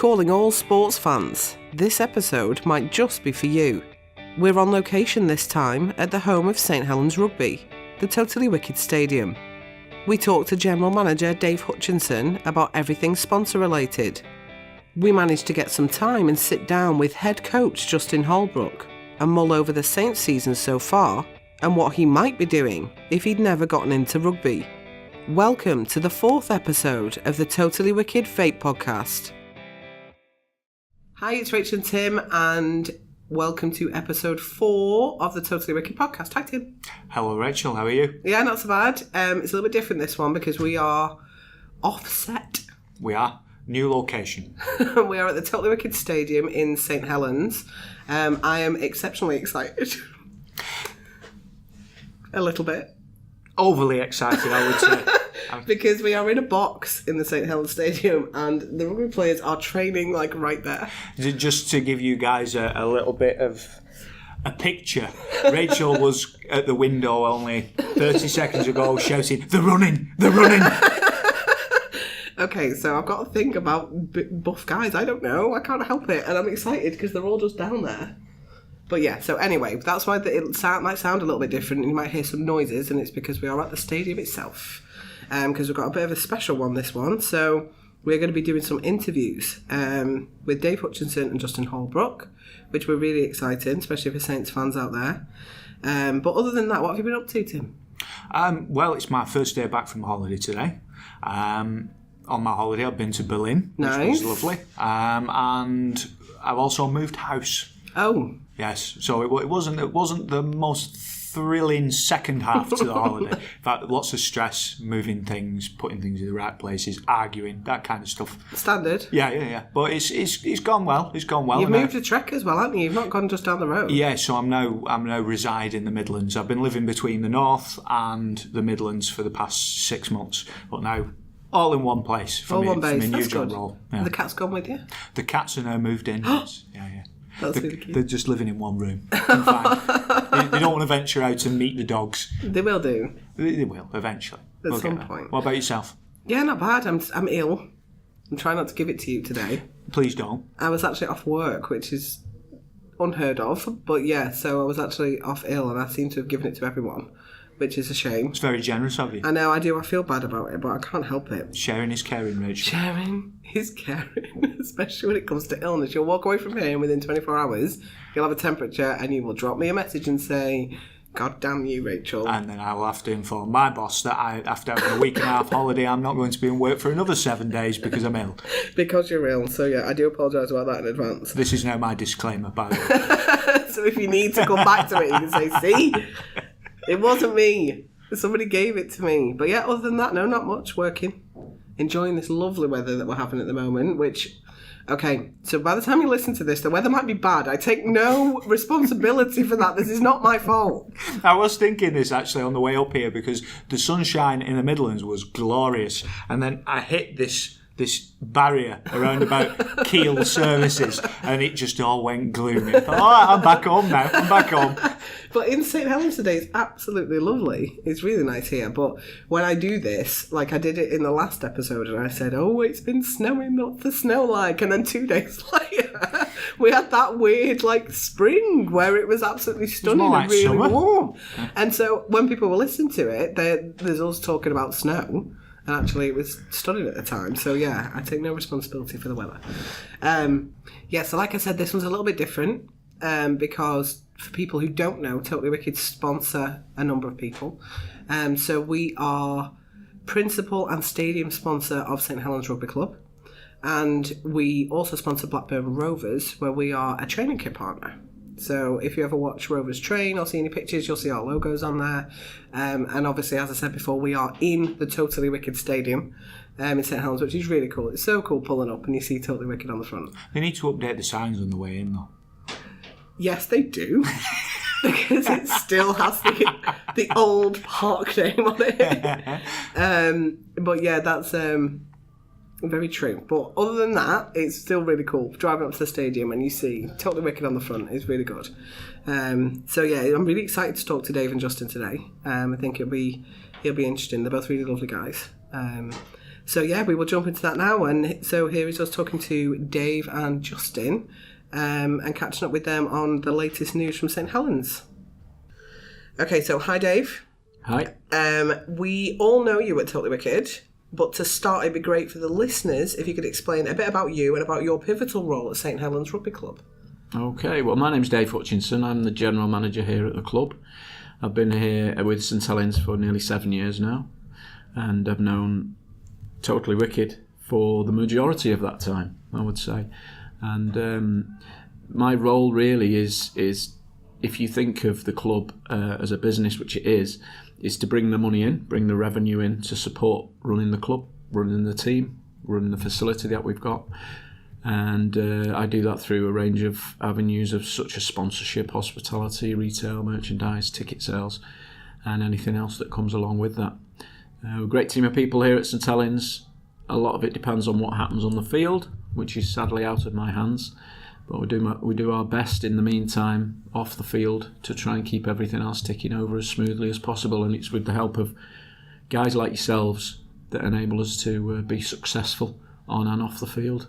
Calling all sports fans, this episode might just be for you. We're on location this time at the home of St Helens Rugby, the Totally Wicked Stadium. We talked to General Manager Dave Hutchinson about everything sponsor related. We managed to get some time and sit down with head coach Justin Holbrook and mull over the Saints season so far and what he might be doing if he'd never gotten into rugby. Welcome to the 4th episode of the Totally Wicked Vape podcast. Hi, it's Rachel and Tim, and welcome to episode 4 of the Totally Wicked podcast. Hi, Tim. Hello, Rachel. How are you? Yeah, not so bad. It's a little bit different this one because we are offset. We are. New location. We are at the Totally Wicked Stadium in St Helens. I am exceptionally excited. A little bit. Overly excited, I would say. Because we are in a box in the St Helens Stadium and the rugby players are training like right there. Just to give you guys a little bit of a picture, Rachel was at the window only 30 seconds ago shouting, "They're running! They're running!" Okay, so I've got to think about buff guys. I don't know. I can't help it. And I'm excited because they're all just down there. But yeah, so anyway, that's why it might sound a little bit different and you might hear some noises, and it's because we are at the stadium itself. Because we've got a bit of a special one, this one. So we're going to be doing some interviews with Dave Hutchinson and Justin Holbrook, which we're really excited, especially for Saints fans out there. But other than that, what have you been up to, Tim? Well, it's my first day back from holiday today. On my holiday, I've been to Berlin, Nice. which was lovely. And I've also moved house. Oh. Yes, so it wasn't the most thrilling second half to the holiday. In fact, lots of stress, moving things, putting things in the right places, arguing, that kind of stuff. Standard. Yeah. But it's gone well. It's gone well. You've moved to Trek as well, haven't you? You've not gone just down the road. Yeah, so I'm now reside in the Midlands. I've been living between the North and the Midlands for the past 6 months, but now all in one place for me. One base. For my new That's job good. role. Yeah. The cat's gone with you? The cats are now moved in. Yes. Yeah. That's really cute. They're just living in one room. Fine. They don't want to venture out and meet the dogs. They will do. They will, eventually. At some point. What about yourself? Yeah, not bad. I'm ill. I'm trying not to give it to you today. Please don't. I was actually off work, which is unheard of. But yeah, so I was actually off ill and I seem to have given it to everyone, which is a shame. It's very generous of you. I know, I do. I feel bad about it, but I can't help it. Sharing is caring, Rachel. Sharing is caring, especially when it comes to illness. You'll walk away from here and within 24 hours, you'll have a temperature and you will drop me a message and say, "God damn you, Rachel." And then I will have to inform my boss that after having a week and a half holiday, I'm not going to be in work for another 7 days because I'm ill. Because you're ill. So yeah, I do apologise about that in advance. This is now my disclaimer, by the way. So if you need to come back to it, you can say, "See, it wasn't me. Somebody gave it to me." But yeah, other than that, no, not much. Working. Enjoying this lovely weather that we're having at the moment, which, okay, so by the time you listen to this, the weather might be bad. I take no responsibility for that. This is not my fault. I was thinking this actually on the way up here because the sunshine in the Midlands was glorious, and then I hit this barrier around about Kiel services and it just all went gloomy. I thought, all right, I'm back home now. I'm back home. But in St Helens today, it's absolutely lovely. It's really nice here. But when I do this, like I did it in the last episode, and I said, "Oh, it's been snowing. What's the snow like?" And then 2 days later, we had that weird like spring where it was absolutely stunning like and really summer. warm. And so when people were listening to it, there's us talking about snow. And actually, it was stunning at the time. So, yeah, I take no responsibility for the weather. So like I said, this one's a little bit different because for people who don't know, Totally Wicked sponsor a number of people. So we are principal and stadium sponsor of St Helens Rugby Club. And we also sponsor Blackburn Rovers, where we are a training kit partner. So if you ever watch Rovers train or see any pictures, you'll see our logos on there. And obviously, as I said before, we are in the Totally Wicked Stadium in St Helens, which is really cool. It's so cool pulling up and you see Totally Wicked on the front. They need to update the signs on the way in, though. Yes, they do. Because it still has the old park name on it. But yeah, that's... very true. But other than that, it's still really cool. Driving up to the stadium and you see Totally Wicked on the front is really good. So yeah, I'm really excited to talk to Dave and Justin today. I think it'll be interesting. They're both really lovely guys. So yeah, we will jump into that now. And so here is us talking to Dave and Justin and catching up with them on the latest news from St Helens. Okay, so hi Dave. Hi. We all know you at Totally Wicked, but to start, it'd be great for the listeners if you could explain a bit about you and about your pivotal role at St Helens Rugby Club. Okay, well, my name's Dave Hutchinson. I'm the general manager here at the club. I've been here with St Helens for nearly 7 years now, and I've known Totally Wicked for the majority of that time, I would say. And my role really is if you think of the club as a business, which it is to bring the money in, bring the revenue in to support running the club, running the team, running the facility that we've got. And I do that through a range of avenues of such as sponsorship, hospitality, retail, merchandise, ticket sales, and anything else that comes along with that. A great team of people here at St Helens. A lot of it depends on what happens on the field, which is sadly out of my hands. But we do our best in the meantime off the field to try and keep everything else ticking over as smoothly as possible. And it's with the help of guys like yourselves that enable us to be successful on and off the field.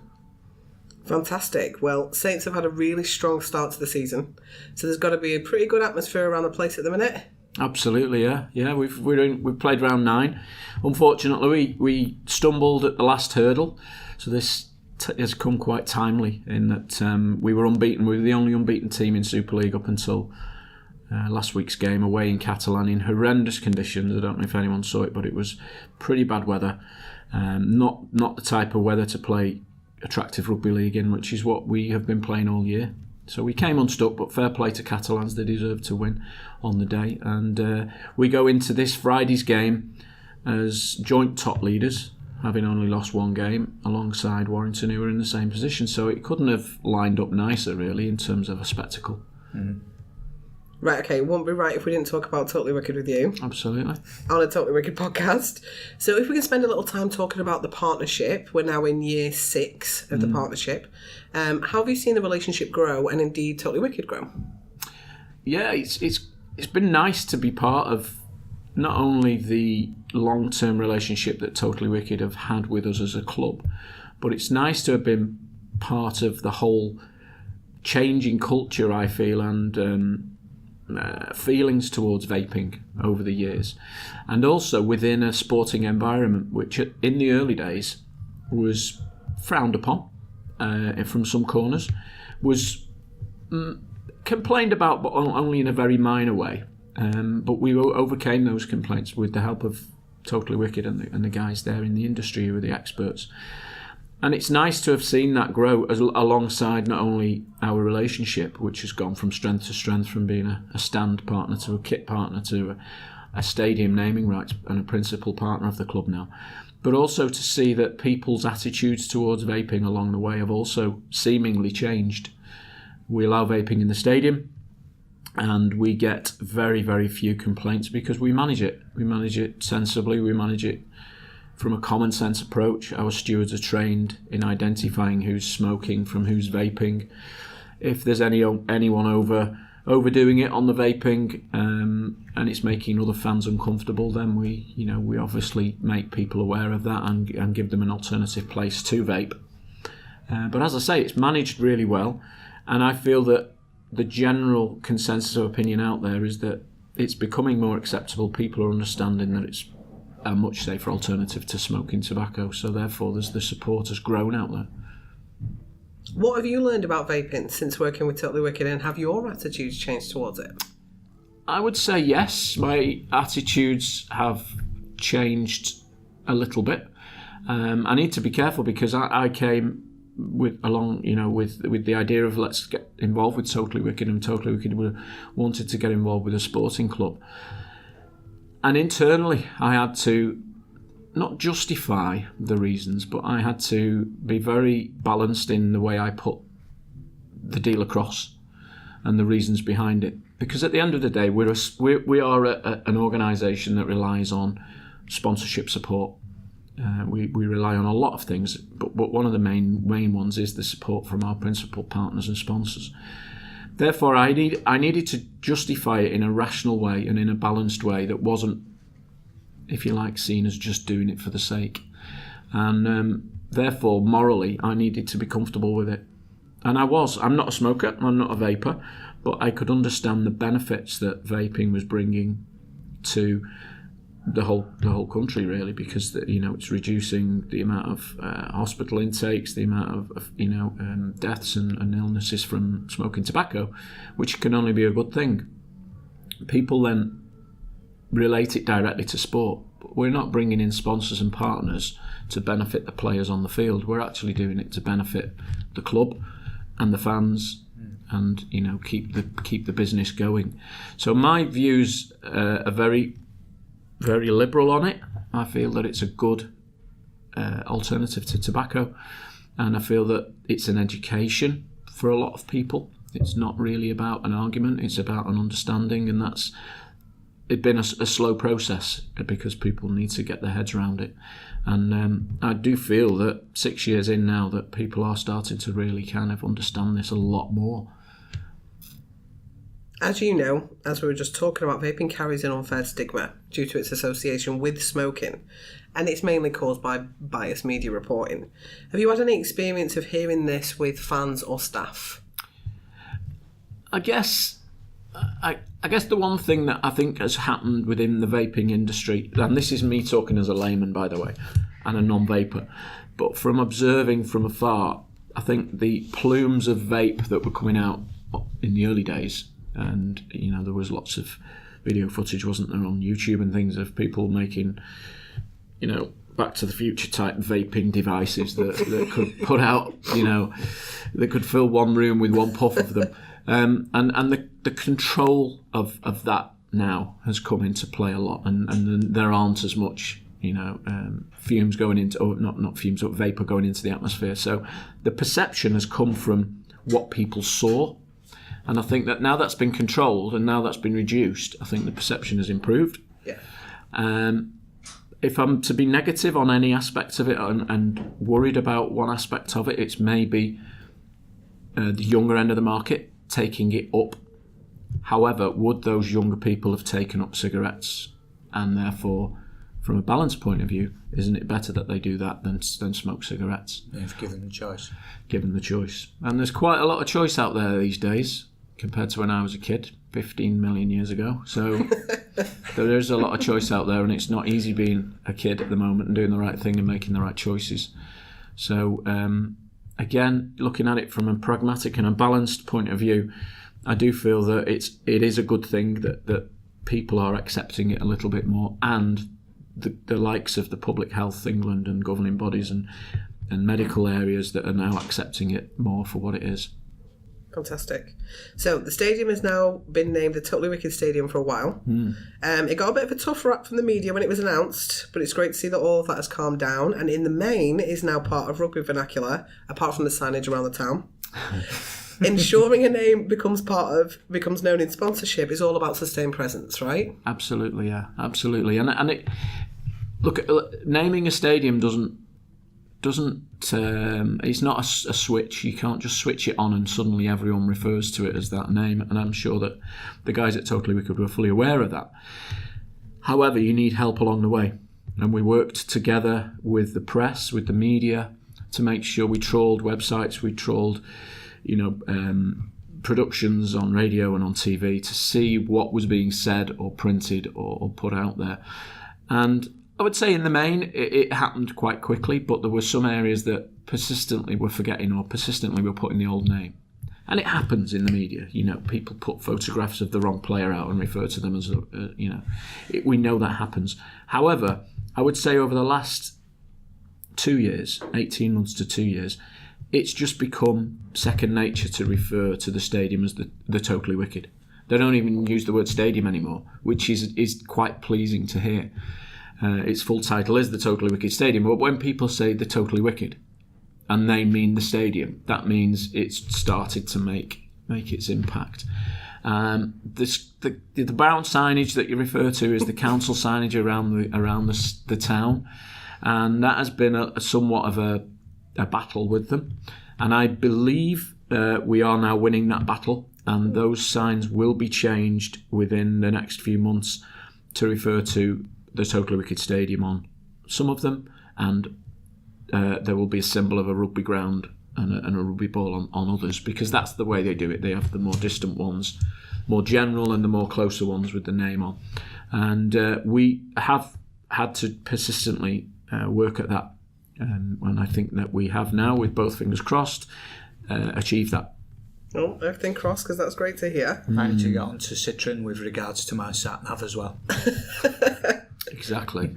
Fantastic. Well, Saints have had a really strong start to the season, so there's got to be a pretty good atmosphere around the place at the minute. Absolutely, yeah. We've played round 9. Unfortunately, we stumbled at the last hurdle, so this has come quite timely in that we were unbeaten. We were the only unbeaten team in Super League up until last week's game away in Catalan in horrendous conditions. I don't know if anyone saw it, but it was pretty bad weather. Not the type of weather to play attractive rugby league in, which is what we have been playing all year. So we came unstuck, but fair play to Catalans. They deserved to win on the day. And we go into this Friday's game as joint top leaders, having only lost one game alongside Warrington, who were in the same position. So it couldn't have lined up nicer, really, in terms of a spectacle. Mm. Right, okay, it wouldn't be right if we didn't talk about Totally Wicked with you. Absolutely. On a Totally Wicked podcast. So if we can spend a little time talking about the partnership, we're now in year 6 of the partnership. How have you seen the relationship grow and indeed Totally Wicked grow? Yeah, it's been nice to be part of not only the long-term relationship that Totally Wicked have had with us as a club, but it's nice to have been part of the whole changing culture, I feel, and feelings towards vaping over the years, and also within a sporting environment which in the early days was frowned upon from some corners, was complained about, but only in a very minor way. But we overcame those complaints with the help of Totally Wicked and the guys there in the industry who are the experts. And it's nice to have seen that grow alongside not only our relationship, which has gone from strength to strength, from being a stand partner to a kit partner to a stadium naming rights and a principal partner of the club now, but also to see that people's attitudes towards vaping along the way have also seemingly changed. We allow vaping in the stadium, and we get very, very few complaints because we manage it. We manage it sensibly, we manage it from a common sense approach. Our stewards are trained in identifying who's smoking from who's vaping. If there's anyone overdoing it on the vaping and it's making other fans uncomfortable, then we obviously make people aware of that and give them an alternative place to vape. But as I say, it's managed really well, and I feel that the general consensus of opinion out there is that it's becoming more acceptable. People are understanding that it's a much safer alternative to smoking tobacco, so therefore the support has grown out there. What have you learned about vaping since working with Totally Wicked, and have your attitudes changed towards it? I would say yes, my attitudes have changed a little bit. I need to be careful because I came with the idea of let's get involved with Totally Wicked, and Totally Wicked wanted to get involved with a sporting club. And internally, I had to not justify the reasons, but I had to be very balanced in the way I put the deal across and the reasons behind it. Because at the end of the day, we are an organisation that relies on sponsorship support. We rely on a lot of things, but one of the main ones is the support from our principal partners and sponsors. Therefore, I needed to justify it in a rational way and in a balanced way that wasn't, if you like, seen as just doing it for the sake. and therefore morally I needed to be comfortable with it. And I'm not a smoker, I'm not a vapor, but I could understand the benefits that vaping was bringing to the whole country, really, because it's reducing the amount of hospital intakes, the amount of deaths and illnesses from smoking tobacco, which can only be a good thing. People then relate it directly to sport. But we're not bringing in sponsors and partners to benefit the players on the field. We're actually doing it to benefit the club and the fans, and keep the business going. So my views are very, very liberal on it. I feel that it's a good alternative to tobacco, and I feel that it's an education for a lot of people. It's not really about an argument, it's about an understanding, and it's been a slow process because people need to get their heads around it. And I do feel that 6 years in now that people are starting to really kind of understand this a lot more. As you know, as we were just talking about, vaping carries an unfair stigma due to its association with smoking, and it's mainly caused by biased media reporting. Have you had any experience of hearing this with fans or staff? I guess the one thing that I think has happened within the vaping industry, and this is me talking as a layman, by the way, and a non-vapor, but from observing from afar, I think the plumes of vape that were coming out in the early days, and there was lots of video footage, wasn't there, on YouTube and things, of people making Back to the Future type vaping devices that could put out, that could fill one room with one puff of them. And the control of that now has come into play a lot, and there aren't as much fumes going into, or not fumes, but vapor going into the atmosphere. So the perception has come from what people saw, and I think that now that's been controlled and now that's been reduced, I think the perception has improved. Yeah. If I'm to be negative on any aspect of it and worried about one aspect of it, it's maybe the younger end of the market taking it up. However, would those younger people have taken up cigarettes? And therefore, from a balance point of view, isn't it better that they do that than smoke cigarettes? If given the choice. Given the choice. And there's quite a lot of choice out there these days compared to when I was a kid, 15 million years ago. So there is a lot of choice out there, and it's not easy being a kid at the moment and doing the right thing and making the right choices. So again, looking at it from a pragmatic and a balanced point of view, I do feel that it is a good thing that people are accepting it a little bit more, and the likes of the Public Health England and governing bodies and medical areas that are now accepting it more for what it is. Fantastic. So the stadium has now been named the Totally Wicked Stadium for a while. It got a bit of a tough rap from the media when it was announced, but it's great to see that all of that has calmed down, and in the main is now part of rugby vernacular, apart from the signage around the town. Ensuring a name becomes known in sponsorship is all about sustained presence, right? Absolutely, yeah, absolutely. And it, look, naming a stadium doesn't it's not a switch. You can't just switch it on and suddenly everyone refers to it as that name, and I'm sure that the guys at Totally Wicked were fully aware of that. However, you need help along the way, and we worked together with the press, with the media, to make sure we trawled websites, we trawled productions on radio and on TV to see what was being said or printed or put out there. And I would say in the main, it happened quite quickly, but there were some areas that persistently were forgetting or persistently were putting the old name. And it happens in the media. People put photographs of the wrong player out and refer to them as, we know that happens. However, I would say over the last 2 years, 18 months to 2 years, it's just become second nature to refer to the stadium as the Totally Wicked. They don't even use the word stadium anymore, which is quite pleasing to hear. Its full title is the Totally Wicked Stadium, but when people say the Totally Wicked and they mean the stadium, that means it's started to make its impact. The brown signage that you refer to is the council signage around the town, and that has been somewhat of a battle with them, and I believe we are now winning that battle, and those signs will be changed within the next few months to refer to the Totally Wicked Stadium on some of them, and there will be a symbol of a rugby ground and a rugby ball on others, because that's the way they do it. They have the more distant ones, more general, and the more closer ones with the name on. And we have had to persistently work at that. And I think that we have now, with both fingers crossed, achieved that. Oh, everything crossed, because that's great to hear. I need to get on to Citroen with regards to my sat-nav as well. Exactly.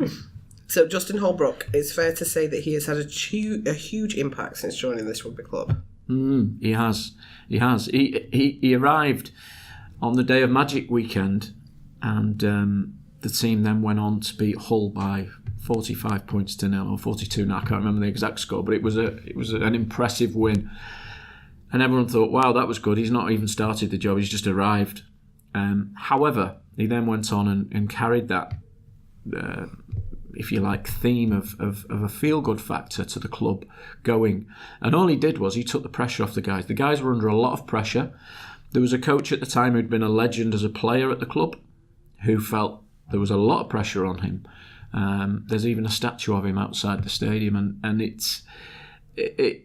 So Justin Holbrook, it's fair to say that he has had a huge impact since joining this rugby club. He has. He arrived on the day of Magic Weekend, and the team then went on to beat Hull by 45 points to 0 or 42. Now I can't remember the exact score, but it was an impressive win. And everyone thought, wow, that was good. He's not even started the job, he's just arrived. However, he then went on and carried that, if you like, theme of a feel-good factor to the club going. And all he did was he took the pressure off the guys. The guys were under a lot of pressure. There was a coach at the time who'd been a legend as a player at the club who felt there was a lot of pressure on him. There's even a statue of him outside the stadium, and it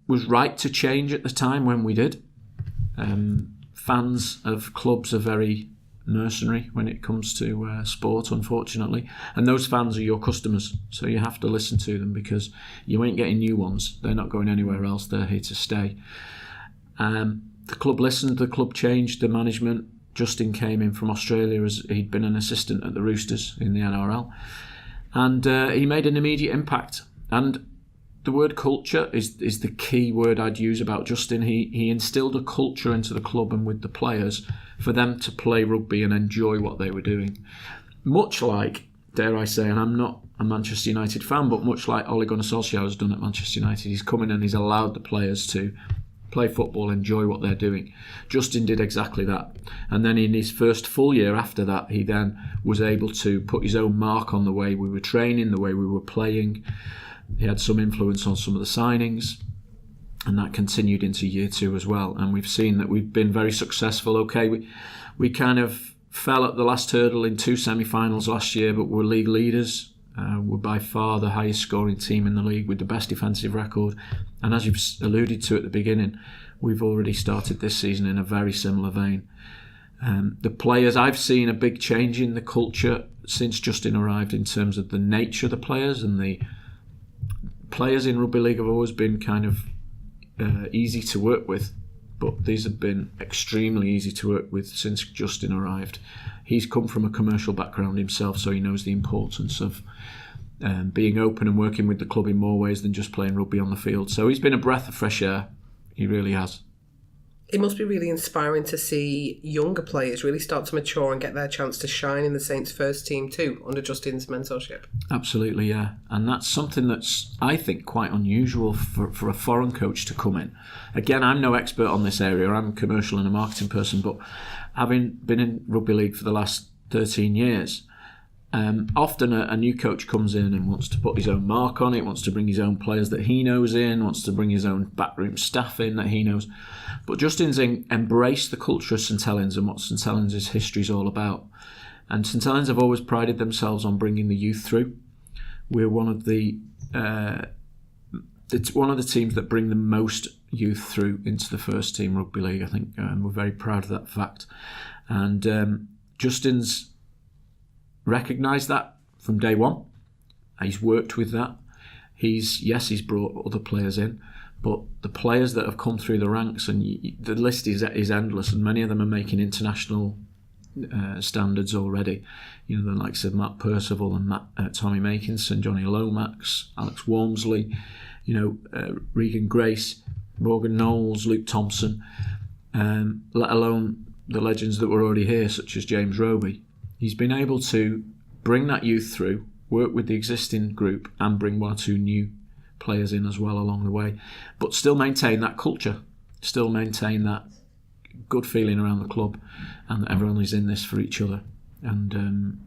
was right to change at the time when we did. Fans of clubs are very mercenary when it comes to sport, unfortunately, and those fans are your customers, so you have to listen to them, because you ain't getting new ones. They're not going anywhere else, they're here to stay. The club listened, the club changed the management. Justin came in from Australia, as he'd been an assistant at the Roosters in the NRL, and he made an immediate impact. And the word culture is the key word I'd use about Justin. He instilled a culture into the club and with the players for them to play rugby and enjoy what they were doing. Much like, dare I say, and I'm not a Manchester United fan, but much like Ole Gunnar Solskjaer has done at Manchester United, he's come in and he's allowed the players to play football, enjoy what they're doing. Justin did exactly that. And then in his first full year after that, he then was able to put his own mark on the way we were training, the way we were playing. He had some influence on some of the signings, and that continued into year 2 as well. And we've seen that we've been very successful. Okay, we kind of fell at the last hurdle in 2 semi-finals last year, but we're league leaders. We're by far the highest scoring team in the league with the best defensive record. And as you've alluded to at the beginning, we've already started this season in a very similar vein. The players, I've seen a big change in the culture since Justin arrived in terms of the nature of the players, and the players in rugby league have always been kind of easy to work with, but these have been extremely easy to work with since Justin arrived. He's come from a commercial background himself, so he knows the importance of being open and working with the club in more ways than just playing rugby on the field. So he's been a breath of fresh air. He really has. It must be really inspiring to see younger players really start to mature and get their chance to shine in the Saints' first team too, under Justin's mentorship. Absolutely, yeah. And that's something that's, I think, quite unusual for a foreign coach to come in. Again, I'm no expert on this area. I'm a commercial and a marketing person, but having been in rugby league for the last 13 years, often a new coach comes in and wants to put his own mark on it, wants to bring his own players that he knows in, wants to bring his own backroom staff in that he knows. But Justin's embraced the culture of St Helens and what St Helens' history is all about. And St Helens have always prided themselves on bringing the youth through. We're one of the teams that bring the most youth through into the first team rugby league, I think. We're very proud of that fact. And Justin's recognised that from day one. He's worked with that. He's brought other players in, but the players that have come through the ranks, and the list is endless, and many of them are making international standards already. You know, the likes of Matt Percival and Tommy Makinson, Johnny Lomax, Alex Walmsley, Regan Grace, Morgan Knowles, Luke Thompson, let alone the legends that were already here, such as James Roby. He's been able to bring that youth through, work with the existing group, and bring 1 or 2 new players in as well along the way, but still maintain that culture, still maintain that good feeling around the club, and that everyone is in this for each other. And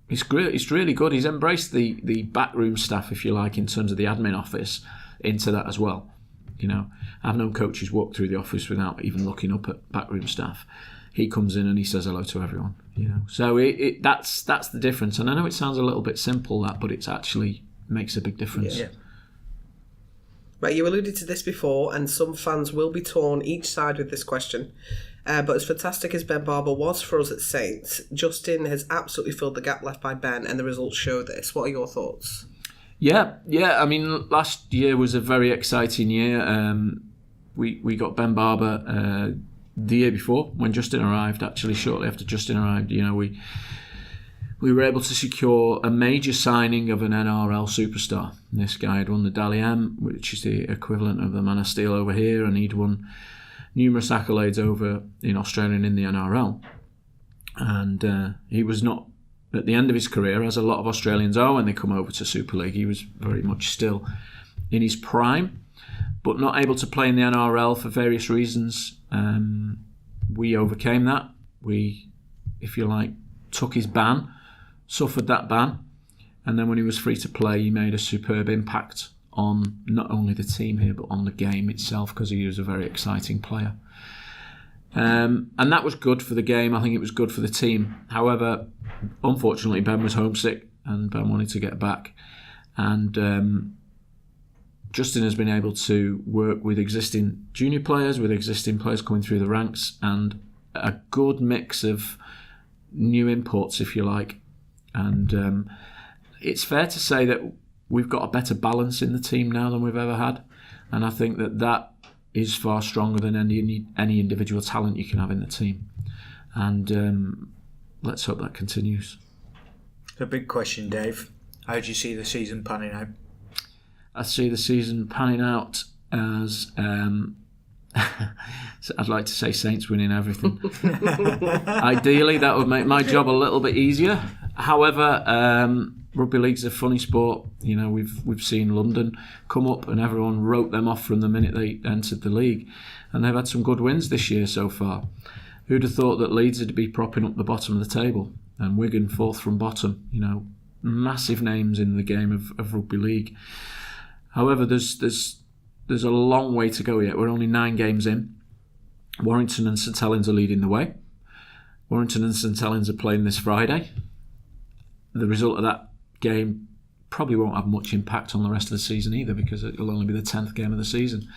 it's great. It's really good. He's embraced the backroom staff, if you like, in terms of the admin office, into that as well. I've known coaches walk through the office without even looking up at backroom staff. He comes in and he says hello to everyone. So that's the difference. And I know it sounds a little bit simple, but it actually makes a big difference. Yeah. Right, you alluded to this before, and some fans will be torn each side with this question. But as fantastic as Ben Barber was for us at Saints, Justin has absolutely filled the gap left by Ben, and the results show this. What are your thoughts? Yeah. I mean, last year was a very exciting year. We got Ben Barber the year before when Justin arrived. Actually, shortly after Justin arrived, we were able to secure a major signing of an NRL superstar. This guy had won the Dally M, which is the equivalent of the Man of Steel over here, and he'd won numerous accolades over in Australia and in the NRL. And he was not at the end of his career, as a lot of Australians are when they come over to Super League. He was very much still in his prime, but not able to play in the NRL for various reasons. We overcame that. We, if you like, took his ban, suffered that ban, and then when he was free to play, he made a superb impact on not only the team here, but on the game itself, because he was a very exciting player. And that was good for the game. I think it was good for the team. However, unfortunately, Ben was homesick and Ben wanted to get back. And Justin has been able to work with existing junior players, with existing players coming through the ranks, and a good mix of new imports, if you like. And it's fair to say that we've got a better balance in the team now than we've ever had. And I think that is far stronger than any individual talent you can have in the team. And let's hope that continues. The big question, Dave. How do you see the season panning out? I see the season panning out as I'd like to say Saints winning everything. Ideally, that would make my job a little bit easier. However, rugby league's a funny sport. We've seen London come up and everyone wrote them off from the minute they entered the league, and they've had some good wins this year so far. Who'd have thought that Leeds would be propping up the bottom of the table and Wigan fourth from bottom? Massive names in the game of rugby league. However, there's a long way to go yet. We're only 9 games in. Warrington and St Helens are leading the way. Warrington and St Helens are playing this Friday. The result of that game probably won't have much impact on the rest of the season either, because it'll only be the 10th game of the season.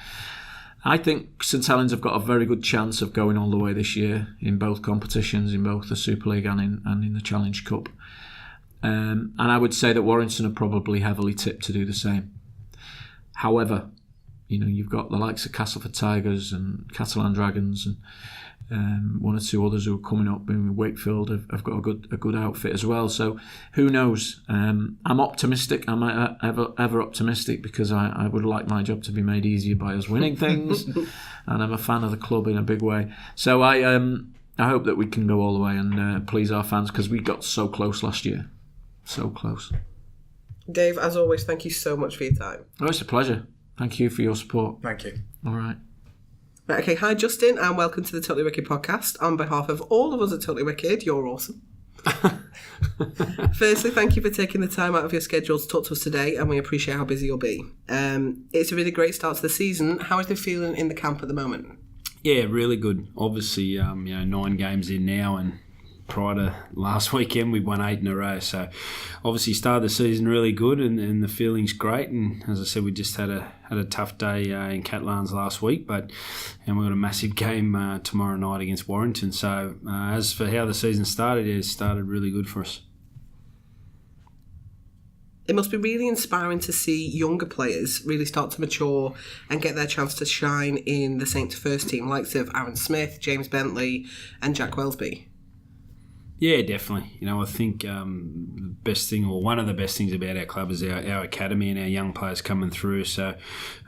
I think St Helens have got a very good chance of going all the way this year in both competitions, in both the Super League and in the Challenge Cup. And I would say that Warrington are probably heavily tipped to do the same. However, you've got the likes of Castleford Tigers and Catalan Dragons and one or two others who are coming up. Wakefield have got a good outfit as well. So who knows? I'm optimistic. I'm ever optimistic, because I would like my job to be made easier by us winning things, and I'm a fan of the club in a big way. So I hope that we can go all the way and please our fans, because we got so close last year. So close. Dave, as always, thank you so much for your time. Oh, it's a pleasure. Thank you for your support. Thank you. All right. Right, okay, hi Justin, and welcome to the Totally Wicked podcast. On behalf of all of us at Totally Wicked, you're awesome. Firstly, thank you for taking the time out of your schedule to talk to us today, and we appreciate how busy you'll be. It's a really great start to the season. How is the feeling in the camp at the moment? Yeah, really good. Obviously, 9 games in now, and prior to last weekend, we won 8 in a row. So, obviously, started the season really good, and the feeling's great. And as I said, we just had a tough day in Catlans last week, and we've got a massive game tomorrow night against Warrington. So, as for how the season started, it started really good for us. It must be really inspiring to see younger players really start to mature and get their chance to shine in the Saints first team, likes of Aaron Smith, James Bentley, and Jack Wellesby. Yeah, definitely. I think the best thing, or one of the best things about our club, is our academy and our young players coming through. So,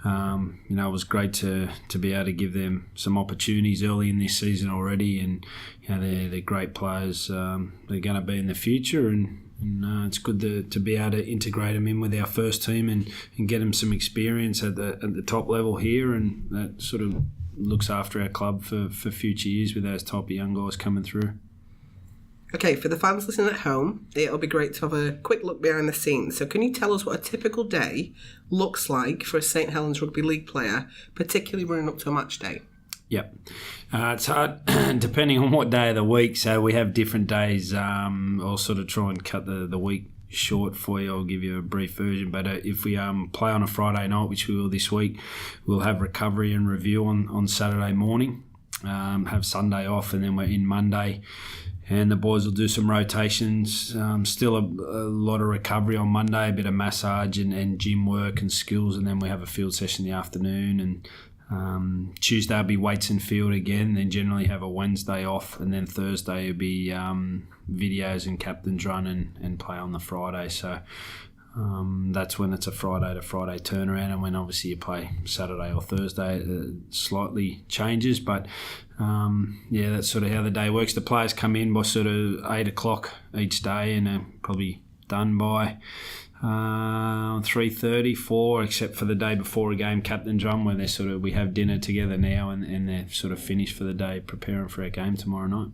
it was great to be able to give them some opportunities early in this season already, and they're great players. They're going to be in the future, and it's good to be able to integrate them in with our first team and get them some experience at the top level here, and that sort of looks after our club for future years with those type of young guys coming through. Okay, for the fans listening at home, it'll be great to have a quick look behind the scenes. So can you tell us what a typical day looks like for a St Helens Rugby League player, particularly running up to a match day? Yep. It's hard depending on what day of the week. So we have different days. I'll sort of try and cut the week short for you. I'll give you a brief version. But if we play on a Friday night, which we will this week, we'll have recovery and review on Saturday morning, have Sunday off, and then we're in Monday. And the boys will do some rotations. Still a lot of recovery on Monday, a bit of massage and gym work and skills, and then we have a field session in the afternoon. And Tuesday will be weights and field again. Then generally have a Wednesday off, and then Thursday will be videos and captain's run and play on the Friday. So that's when it's a Friday to Friday turnaround, and when obviously you play Saturday or Thursday, it slightly changes. But that's sort of how the day works. The players come in by sort of 8 o'clock each day, and are probably done by 3:30, 4, except for the day before a game, captain's run, where we have dinner together now, and they're sort of finished for the day, preparing for our game tomorrow night.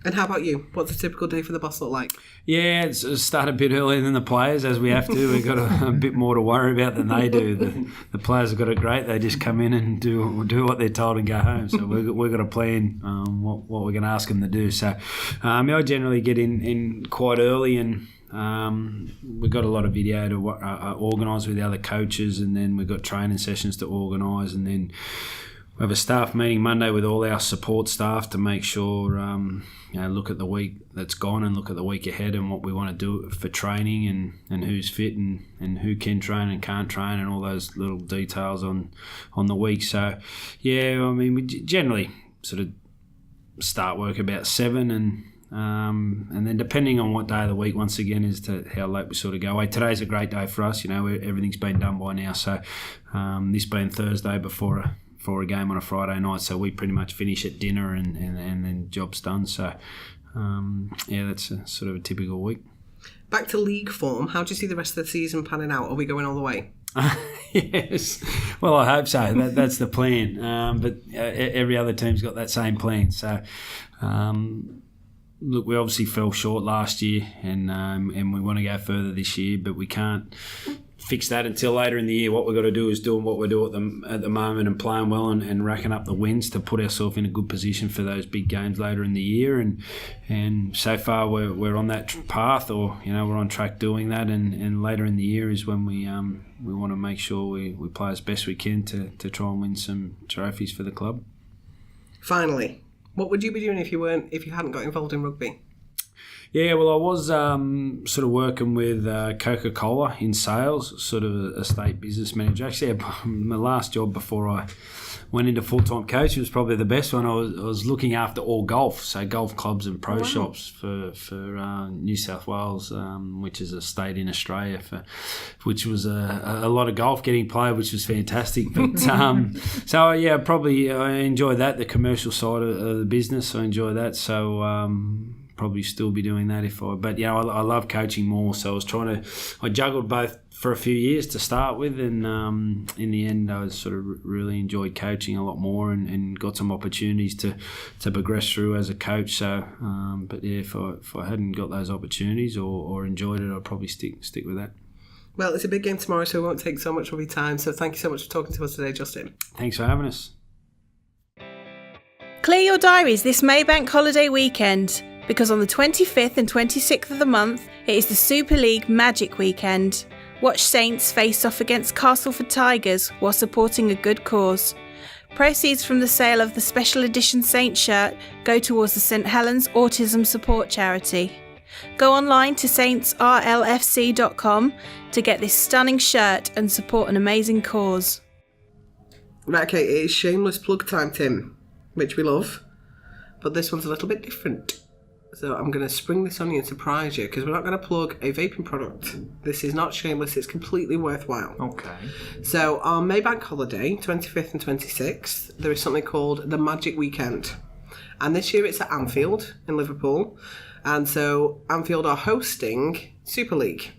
And how about you? What's a typical day for the boss look like? Yeah, it's start a bit earlier than the players, as we have to. We've got a bit more to worry about than they do. The players have got it great. They just come in and do what they're told and go home. So we've got to plan what we're going to ask them to do. So I generally get in quite early, and we've got a lot of video to organise with the other coaches, and then we've got training sessions to organise, and then we have a staff meeting Monday with all our support staff to make sure, look at the week that's gone and look at the week ahead and what we want to do for training and who's fit and who can train and can't train and all those little details on the week. So, we generally sort of start work about 7 and then depending on what day of the week, once again, as to how late we sort of go away. Today's a great day for us, everything's been done by now. So this being Thursday before a game on a Friday night, so we pretty much finish at dinner and then job's done. So that's a sort of a typical week. Back to league form, how do you see the rest of the season panning out? Are we going all the way? Yes, well, I hope so. That's the plan. But every other team's got that same plan. So look, we obviously fell short last year, and we want to go further this year, but we can't fix that until later in the year. What we've got to do is doing what we do at the moment and playing well and racking up the wins to put ourselves in a good position for those big games later in the year. And so far we're on that path, or we're on track doing that. And later in the year is when we want to make sure we play as best we can to try and win some trophies for the club. Finally, what would you be doing if you hadn't got involved in rugby? Yeah, well, I was sort of working with Coca-Cola in sales, sort of a state business manager. Actually, my last job before I went into full-time coaching was probably the best one. I was looking after all golf, so golf clubs and pro shops for New South Wales, which is a state in Australia, which was a lot of golf getting played, which was fantastic. But probably I enjoyed that, the commercial side of the business. I enjoy that, so probably still be doing that but I love coaching more, so I juggled both for a few years to start with, and in the end I sort of really enjoyed coaching a lot more and got some opportunities to progress through as a coach. So if I hadn't got those opportunities or enjoyed it, I'd probably stick with that. Well, it's a big game tomorrow, so we won't take so much of your time, so thank you so much for talking to us today, Justin. Thanks for having us. Clear your diaries this Maybank holiday weekend, because on the 25th and 26th of the month, it is the Super League Magic Weekend. Watch Saints face off against Castleford Tigers while supporting a good cause. Proceeds from the sale of the special edition Saints shirt go towards the St Helens Autism Support Charity. Go online to saintsrlfc.com to get this stunning shirt and support an amazing cause. Right, okay, it is shameless plug time, Tim, which we love, but this one's a little bit different. So I'm going to spring this on you and surprise you, because we're not going to plug a vaping product. This is not shameless, it's completely worthwhile. Okay. So on Maybank holiday, 25th and 26th, there is something called the Magic Weekend. And this year it's at Anfield in Liverpool. And so Anfield are hosting Super League.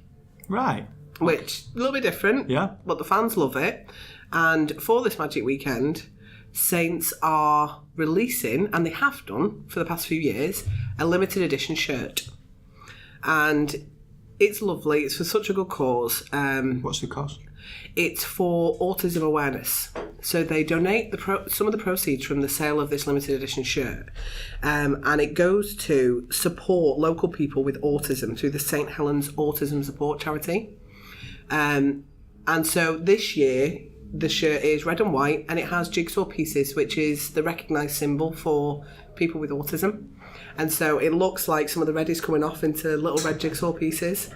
Right. Which, a little bit different. Yeah. But the fans love it. And for this Magic Weekend, Saints are releasing, and they have done for the past few years, a limited edition shirt. And it's lovely. It's for such a good cause. What's the cost? It's for autism awareness. So they donate some of the proceeds from the sale of this limited edition shirt, and it goes to support local people with autism through the St Helens Autism Support Charity. And so this year, the shirt is red and white, and it has jigsaw pieces, which is the recognised symbol for people with autism. And so it looks like some of the red is coming off into little red jigsaw pieces.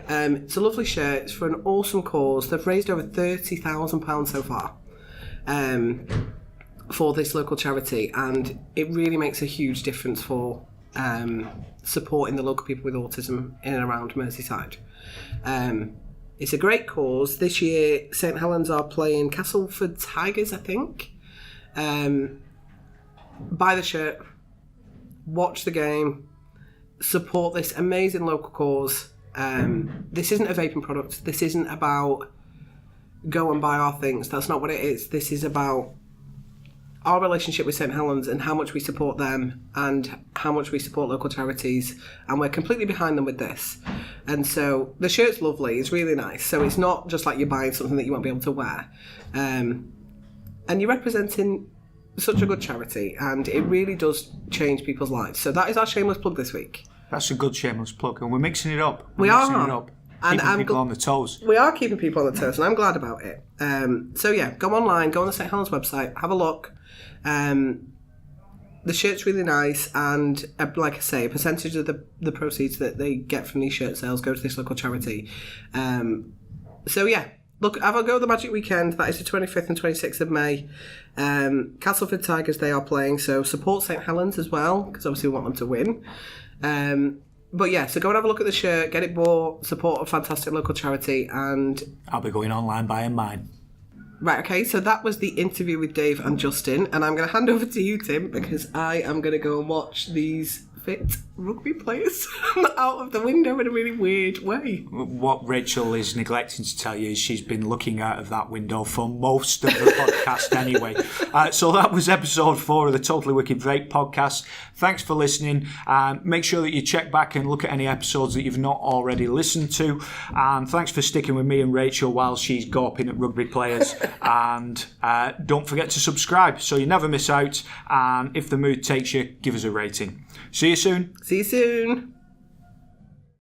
It's a lovely shirt. It's for an awesome cause. They've raised over £30,000 so far for this local charity, and it really makes a huge difference for supporting the local people with autism in and around Merseyside. It's a great cause. This year, St Helens are playing Castleford Tigers, I think. Buy the shirt, watch the game, support this amazing local cause. This isn't a vaping product. This isn't about go and buy our things. That's not what it is. This is about our relationship with St Helens and how much we support them and how much we support local charities, and we're completely behind them with this. And so the shirt's lovely, it's really nice. So it's not just like you're buying something that you won't be able to wear. And you're representing such a good charity, and it really does change people's lives. So that is our shameless plug this week. That's a good shameless plug, and we're mixing it up. We are. Keeping people on the toes. We are keeping people on the toes, and I'm glad about it. So yeah, go online, go on the St Helens website, have a look. The shirt's really nice, and like I say, a percentage of the proceeds that they get from these shirt sales go to this local charity. So yeah, look, have a go at the Magic Weekend. That is the 25th and 26th of May. Castleford Tigers, they are playing, so support St Helens as well, because obviously we want them to win. But yeah, so go and have a look at the shirt, get it bought, support a fantastic local charity, and I'll be going online buying mine. Right, okay, so that was the interview with Dave and Justin, and I'm going to hand over to you, Tim, because I am going to go and watch these fit rugby players out of the window in a really weird way. What Rachel is neglecting to tell you is she's been looking out of that window for most of the podcast anyway. So that was episode 4 of the Totally Wicked Vape podcast. Thanks for listening. Make sure that you check back and look at any episodes that you've not already listened to. And thanks for sticking with me and Rachel while she's gawping at rugby players. And don't forget to subscribe so you never miss out. And if the mood takes you, give us a rating. See you soon. See you soon.